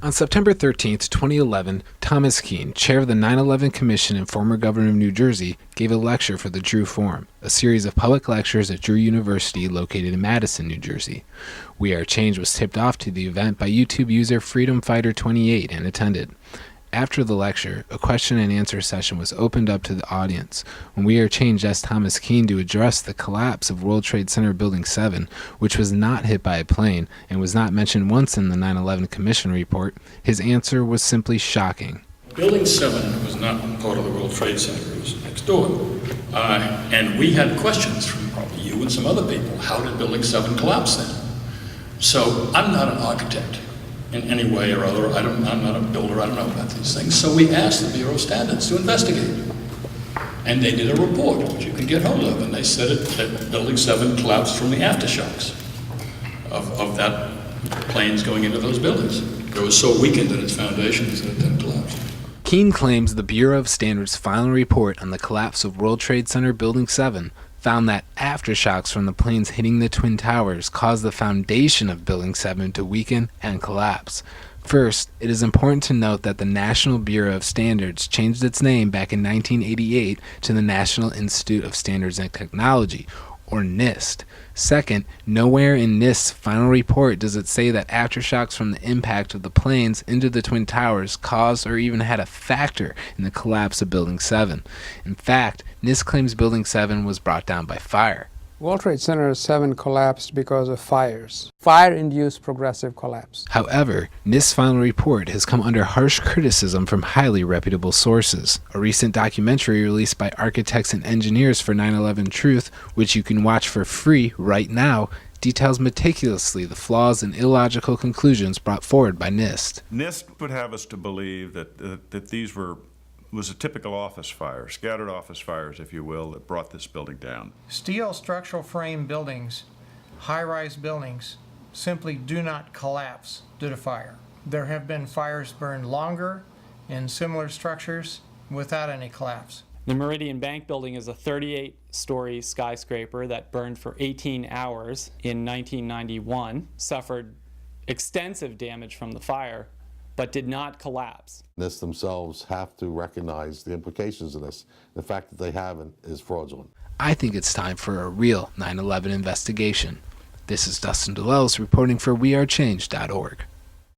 On September 13, 2011, Thomas Kean, chair of the 9/11 Commission and former governor of New Jersey, gave a lecture for the Drew Forum, a series of public lectures at Drew University located in Madison, New Jersey. We Are Change was tipped off to the event by YouTube user FreedomFighter28 and attended. After the lecture, a question and answer session was opened up to the audience when We Are Change asked Thomas Kean to address the collapse of World Trade Center Building 7, which was not hit by a plane and was not mentioned once in the 9/11 Commission report. His answer was simply shocking. Building 7 was not part of the World Trade Center. It was next door. And we had questions from probably you and some other people. How did Building 7 collapse then? So I'm not an architect in any way or other. I'm not a builder. I don't know about these things. So we asked the Bureau of Standards to investigate. And they did a report, which you can get hold of. And they said that Building 7 collapsed from the aftershocks of that planes going into those buildings. It was so weakened in its foundations that it then collapsed. Kean claims the Bureau of Standards' final report on the collapse of World Trade Center Building 7 found that aftershocks from the planes hitting the Twin Towers caused the foundation of Building 7 to weaken and collapse. First, it is important to note that the National Bureau of Standards changed its name back in 1988 to the National Institute of Standards and Technology, or NIST. Second, nowhere in NIST's final report does it say that aftershocks from the impact of the planes into the Twin Towers caused or even had a factor in the collapse of Building 7. In fact, NIST claims Building 7 was brought down by fire. World Trade Center 7 collapsed because of fires. Fire-induced progressive collapse. However, NIST's final report has come under harsh criticism from highly reputable sources. A recent documentary released by architects and engineers for 9/11 Truth, which you can watch for free right now, details meticulously the flaws and illogical conclusions brought forward by NIST. NIST would have us to believe that these was a typical office fire, scattered office fires, if you will, that brought this building down. Steel structural frame buildings, high-rise buildings, simply do not collapse due to fire. There have been fires burned longer in similar structures without any collapse. The Meridian Bank building is a 38-story skyscraper that burned for 18 hours in 1991, suffered extensive damage from the fire, but did not collapse. NIST themselves have to recognize the implications of this. The fact that they haven't is fraudulent. I think it's time for a real 9/11 investigation. This is Dustin DeLells reporting for WeAreChange.org.